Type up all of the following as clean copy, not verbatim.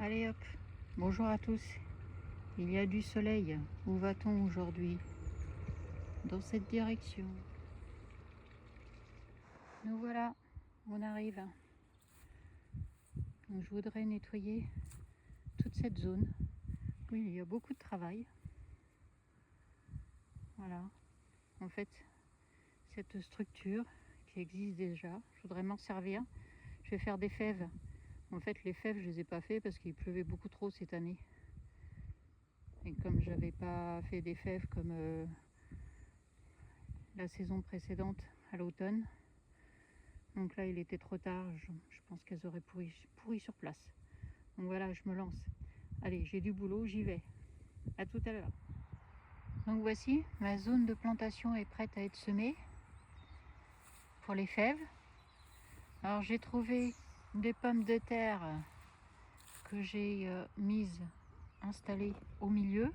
Allez hop, bonjour à tous. Il y a du soleil. Où va-t-on aujourd'hui? Dans cette direction. Nous voilà, on arrive. Donc, je voudrais nettoyer toute cette zone. Oui, il y a beaucoup de travail. Voilà. En fait, cette structure qui existe déjà, je voudrais m'en servir. Je vais faire des fèves. En fait, les fèves, je les ai pas fait parce qu'il pleuvait beaucoup trop cette année. Et comme j'avais pas fait des fèves comme la saison précédente à l'automne, donc là il était trop tard, je pense qu'elles auraient pourri sur place. Donc voilà, je me lance. Allez, j'ai du boulot, j'y vais. À tout à l'heure. Donc voici, ma zone de plantation est prête à être semée pour les fèves. Alors j'ai trouvé des pommes de terre que j'ai mises, installées au milieu.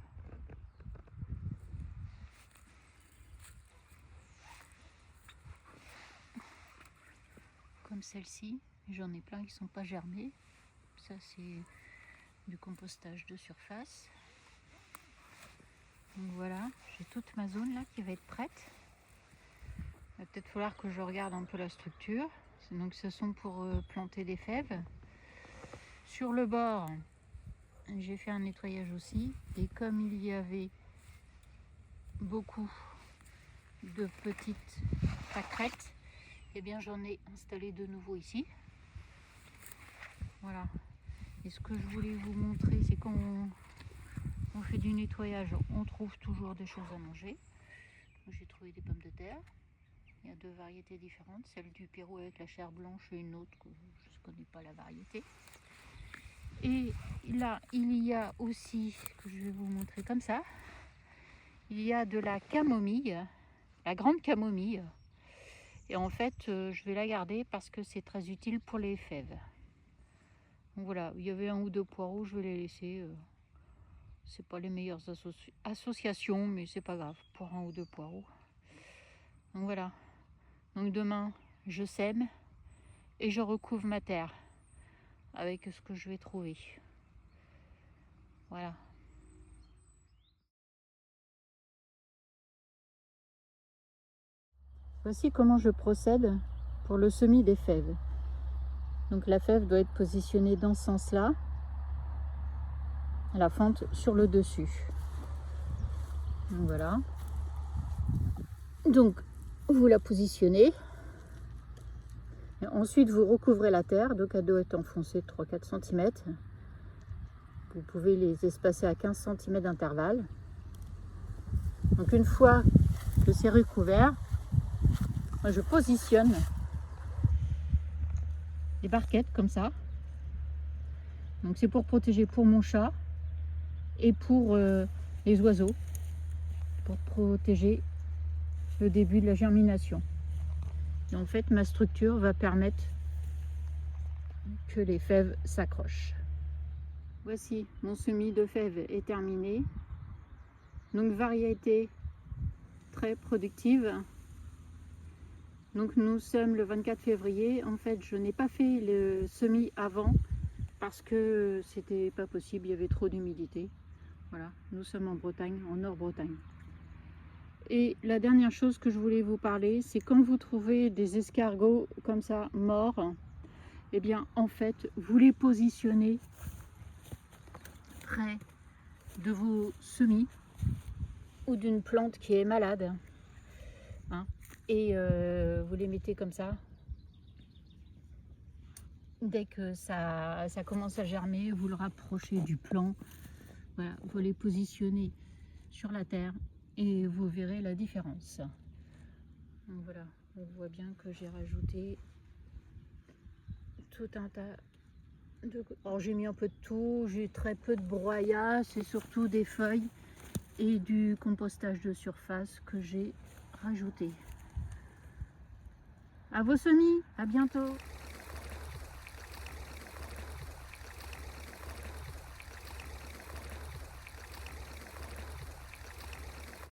Comme celle-ci, j'en ai plein qui ne sont pas germés. Ça c'est du compostage de surface. Donc voilà, j'ai toute ma zone là qui va être prête. Il va peut-être falloir que je regarde un peu la structure. Donc ce sont pour planter des fèves. Sur le bord, j'ai fait un nettoyage aussi. Et comme il y avait beaucoup de petites pâquerettes, eh bien j'en ai installé de nouveau ici. Voilà. Et ce que je voulais vous montrer, c'est quand on fait du nettoyage, on trouve toujours des choses à manger. J'ai trouvé des pommes de terre. Il y a deux variétés différentes, celle du Pérou avec la chair blanche et une autre que je ne connais pas la variété. Et là, il y a aussi, que je vais vous montrer comme ça, il y a de la camomille, la grande camomille. Et en fait, je vais la garder parce que c'est très utile pour les fèves. Donc voilà, il y avait un ou deux poireaux, je vais les laisser. C'est pas les meilleures associations, mais c'est pas grave, pour un ou deux poireaux. Donc voilà. Donc demain, je sème et je recouvre ma terre avec ce que je vais trouver. Voilà. Voici comment je procède pour le semis des fèves. Donc la fève doit être positionnée dans ce sens-là, la fente sur le dessus. Donc voilà. Donc vous la positionnez. Et ensuite vous recouvrez la terre, donc elle doit être enfoncée de 3-4 cm. Vous pouvez les espacer à 15 cm d'intervalle. Donc une fois que c'est recouvert, moi je positionne les barquettes comme ça. Donc c'est pour protéger pour mon chat et pour les oiseaux, pour protéger le début de la germination. Et en fait, ma structure va permettre que les fèves s'accrochent. Voici, mon semis de fèves est terminé. Donc variété très productive. Donc nous sommes le 24 février. En fait, je n'ai pas fait le semis avant parce que c'était pas possible, il y avait trop d'humidité. Voilà, nous sommes en Bretagne, en Nord-Bretagne. Et la dernière chose que je voulais vous parler, c'est quand vous trouvez des escargots comme ça, morts, eh bien en fait, vous les positionnez près de vos semis ou d'une plante qui est malade. Hein, et vous les mettez comme ça. Dès que ça commence à germer, vous le rapprochez du plant. Voilà, vous les positionnez sur la terre et vous verrez la différence. Donc voilà, on voit bien que j'ai rajouté tout un tas de... Alors j'ai mis un peu de tout, j'ai très peu de broyat, c'est surtout des feuilles et du compostage de surface que j'ai rajouté. À vos semis, à bientôt.